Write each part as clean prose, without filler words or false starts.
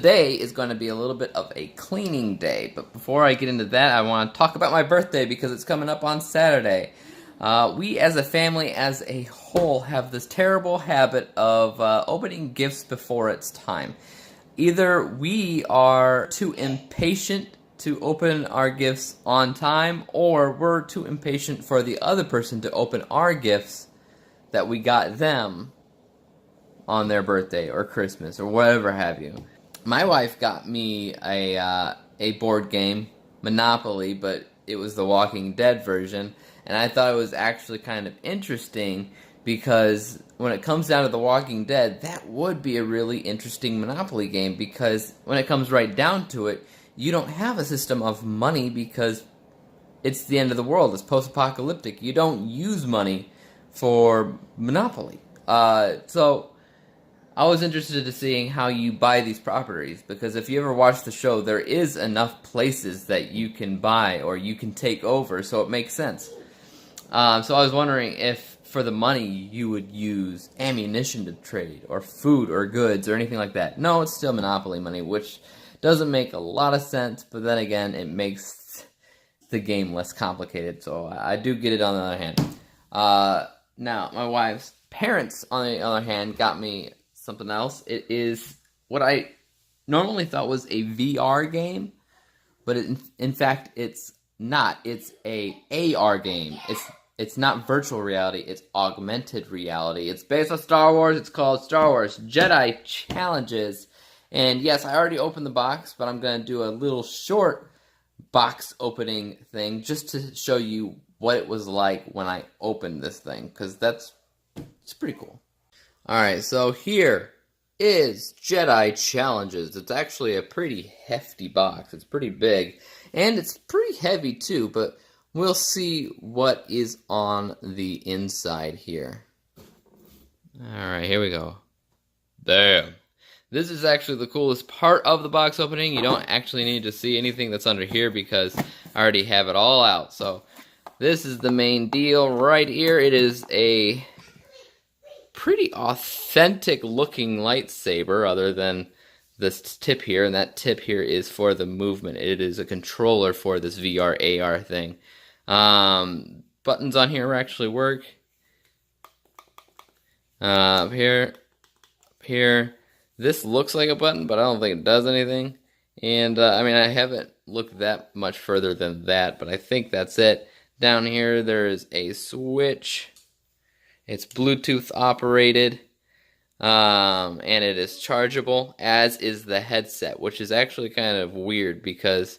today is going to be a little bit of a cleaning day. But before I get into that, I want to talk about my birthday because it's coming up on Saturday. We as a family, as a whole, have this terrible habit of opening gifts before it's time. Either we are too impatient to open our gifts on time, or we're too impatient for the other person to open our gifts that we got them on their birthday or Christmas or whatever have you. My wife got me a board game, Monopoly, but it was the Walking Dead version, and I thought it was actually kind of interesting because when it comes down to the Walking Dead, that would be a really interesting Monopoly game, because when it comes right down to it, you don't have a system of money because it's the end of the world. It's post-apocalyptic. You don't use money for Monopoly. So I was interested in seeing how you buy these properties, because if you ever watch the show, there is enough places that you can buy or you can take over, so it makes sense. So I was wondering if for the money you would use ammunition to trade, or food or goods or anything like that. No, it's still Monopoly money, which doesn't make a lot of sense, but then again, it makes the game less complicated, so I do get it on the other hand. Now, my wife's parents, on the other hand, got me something else. It is what I normally thought was a VR game, but in fact it's not. It's a AR game. It's not virtual reality, it's augmented reality. It's based on Star Wars. It's called Star Wars Jedi Challenges. And yes, I already opened the box, but I'm going to do a little short box opening thing just to show you what it was like when I opened this thing, because it's pretty cool. Alright, so here is Jedi Challenges. It's actually a pretty hefty box. It's pretty big, and it's pretty heavy too, but we'll see what is on the inside here. Alright, here we go. Damn. This is actually the coolest part of the box opening. You don't actually need to see anything that's under here because I already have it all out. So this is the main deal right here. It is a pretty authentic looking lightsaber, other than this tip here, and that tip here is for the movement. It is a controller for this VR AR thing. Buttons on here actually work. Up here. This looks like a button, but I don't think it does anything. And I mean, I haven't looked that much further than that, but I think that's it. Down here there's a switch. It's Bluetooth operated, and it is chargeable, as is the headset, which is actually kind of weird because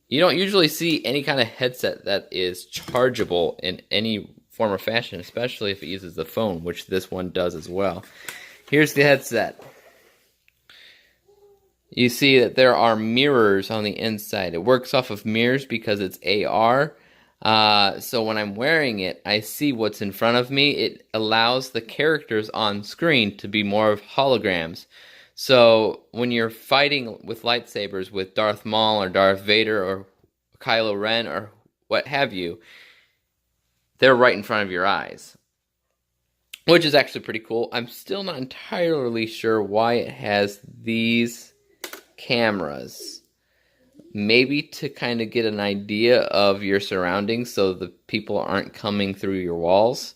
you don't usually see any kind of headset that is chargeable in any form or fashion, especially if it uses the phone, which this one does as well. Here's the headset. You see that there are mirrors on the inside. It works off of mirrors because it's AR. So when I'm wearing it, I see what's in front of me. It allows the characters on screen to be more of holograms. So when you're fighting with lightsabers with Darth Maul or Darth Vader or Kylo Ren or what have you, they're right in front of your eyes, which is actually pretty cool. I'm still not entirely sure why it has these cameras. Maybe to kind of get an idea of your surroundings so the people aren't coming through your walls.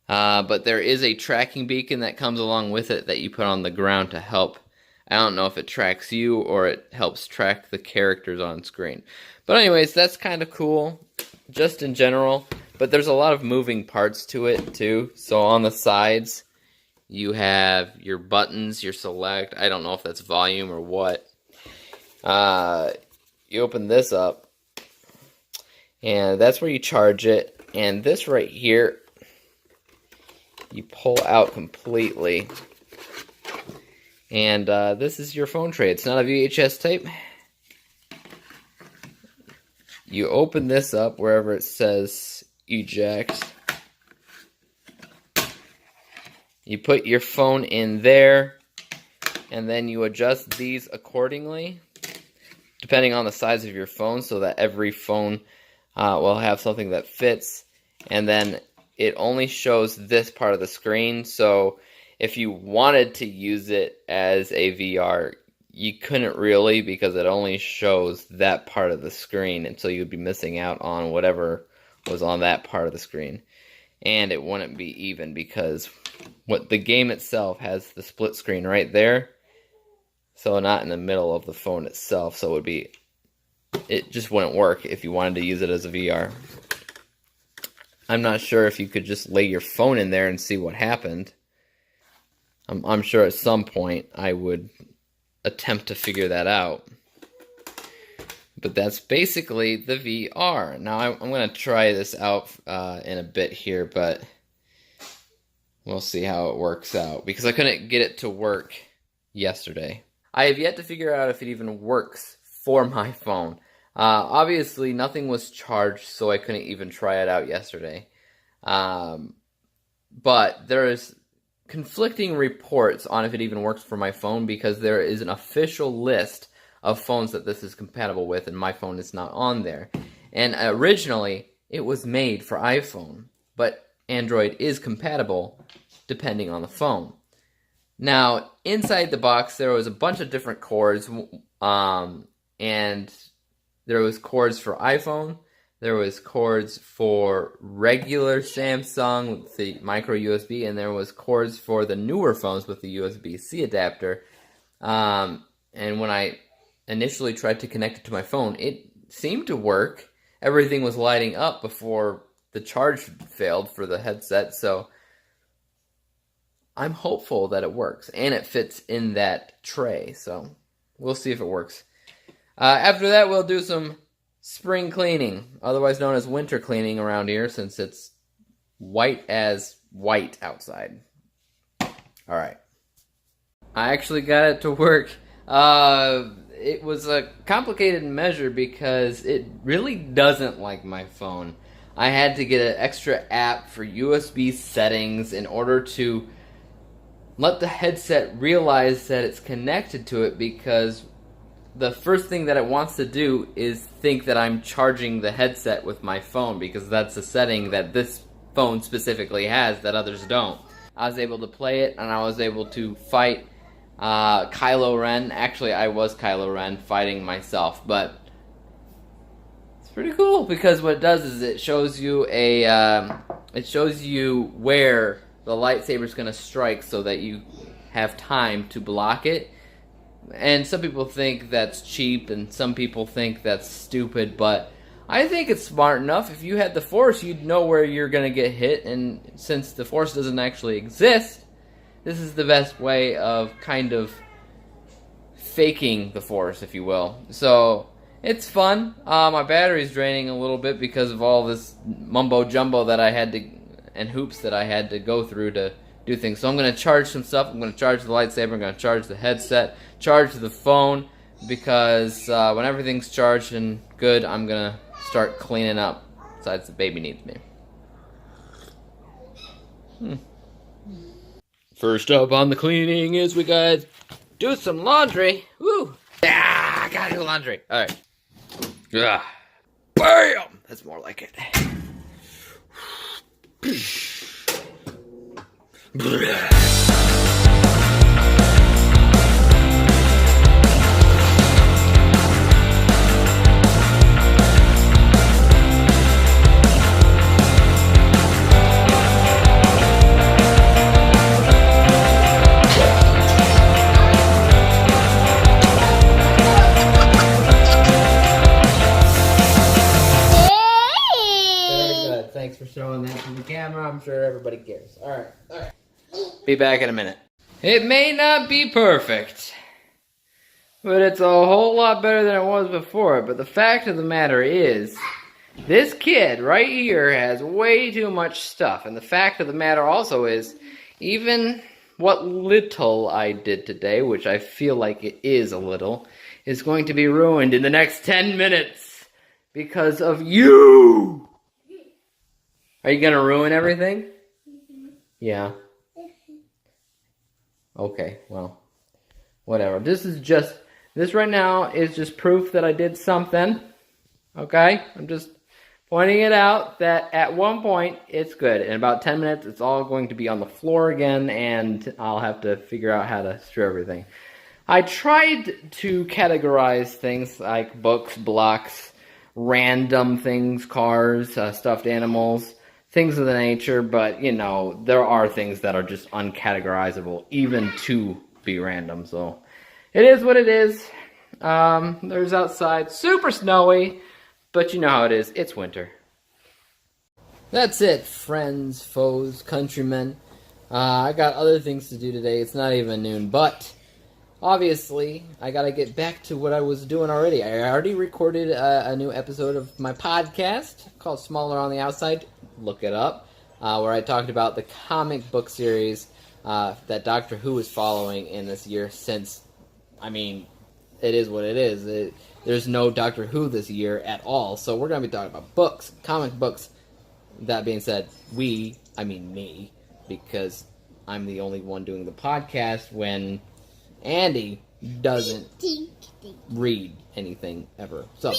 But there is a tracking beacon that comes along with it that you put on the ground to help. I don't know if it tracks you or it helps track the characters on screen. But anyways, that's kind of cool, just in general. But there's a lot of moving parts to it too. So on the sides, you have your buttons, your select. I don't know if that's volume or what. You open this up, and that's where you charge it. And this right here, you pull out completely. And this is your phone tray. It's not a VHS tape. You open this up wherever it says eject. You put your phone in there, and then you adjust these accordingly, depending on the size of your phone, so that every phone will have something that fits. And then it only shows this part of the screen, so if you wanted to use it as a VR, you couldn't really, because it only shows that part of the screen, and so you'd be missing out on whatever was on that part of the screen. And it wouldn't be even, because what the game itself has the split screen right there, so not in the middle of the phone itself, so it just wouldn't work if you wanted to use it as a VR. I'm not sure if you could just lay your phone in there and see what happened. I'm sure at some point I would attempt to figure that out. But that's basically the VR. Now I'm going to try this out in a bit here, but we'll see how it works out, because I couldn't get it to work yesterday. I have yet to figure out if it even works for my phone. Obviously nothing was charged, so I couldn't even try it out yesterday. But there is conflicting reports on if it even works for my phone, because there is an official list of phones that this is compatible with, and my phone is not on there. And originally, it was made for iPhone, but Android is compatible depending on the phone. Now, inside the box, there was a bunch of different cords, and there was cords for iPhone, there was cords for regular Samsung with the micro USB, and there was cords for the newer phones with the USB-C adapter. And when I initially tried to connect it to my phone, it seemed to work. Everything was lighting up before the charge failed for the headset, so I'm hopeful that it works, and it fits in that tray, so we'll see if it works. After that, we'll do some spring cleaning, otherwise known as winter cleaning around here, since it's white as white outside. Alright. I actually got it to work. It was a complicated measure because it really doesn't like my phone. I had to get an extra app for USB settings in order to let the headset realize that it's connected to it, because the first thing that it wants to do is think that I'm charging the headset with my phone, because that's a setting that this phone specifically has that others don't. I was able to play it, and I was able to fight Kylo Ren. Actually, I was Kylo Ren fighting myself, but it's pretty cool, because what it does is it shows you where the lightsaber's going to strike, so that you have time to block it. And some people think that's cheap, and some people think that's stupid, but I think it's smart enough. If you had the Force, you'd know where you're going to get hit, and since the Force doesn't actually exist, this is the best way of kind of faking the Force, if you will. So, it's fun. My battery's draining a little bit because of all this mumbo-jumbo that I had to, and hoops that I had to go through to do things. So I'm going to charge some stuff. I'm going to charge the lightsaber. I'm going to charge the headset, charge the phone, because when everything's charged and good, I'm going to start cleaning up. Besides, the baby needs me. First up on the cleaning is we got do some laundry. Woo! Ah, I gotta do laundry. All right. Ah. Bam! That's more like it. Thanks for showing that to the camera. I'm sure everybody cares. Alright. Be back in a minute. It may not be perfect, but it's a whole lot better than it was before. But the fact of the matter is, this kid right here has way too much stuff. And the fact of the matter also is, even what little I did today, which I feel like it is a little, is going to be ruined in the next 10 minutes because of you! Are you gonna ruin everything? Yeah. Okay, well, whatever. This right now is just proof that I did something. Okay? I'm just pointing it out that at one point it's good. In about 10 minutes, it's all going to be on the floor again, and I'll have to figure out how to strew everything. I tried to categorize things like books, blocks, random things, cars, stuffed animals, things of the nature, but, you know, there are things that are just uncategorizable, even to be random, so it is what it is. There's outside, super snowy, but you know how it is, it's winter. That's it, friends, foes, countrymen. I got other things to do today, it's not even noon, but obviously, I gotta get back to what I was doing already. I already recorded a new episode of my podcast called Smaller on the Outside. Look it up. Where I talked about the comic book series that Doctor Who is following in this year since, I mean, it is what it is. There's no Doctor Who this year at all. So we're going to be talking about books, comic books. That being said, I mean me, because I'm the only one doing the podcast when Andy doesn't read anything ever. So,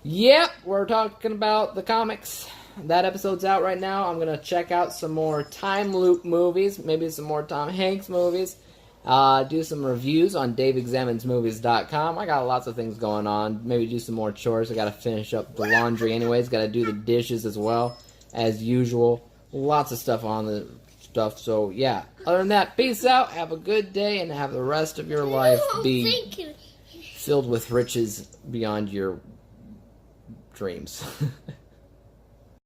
yep, we're talking about the comics. That episode's out right now. I'm going to check out some more time loop movies, maybe some more Tom Hanks movies, do some reviews on DaveExaminesMovies.com. I got lots of things going on. Maybe do some more chores. I got to finish up the laundry anyways. Got to do the dishes as well, as usual. Lots of stuff on the stuff. So, yeah. Other than that, peace out. Have a good day, and have the rest of your life be filled with riches beyond your dreams.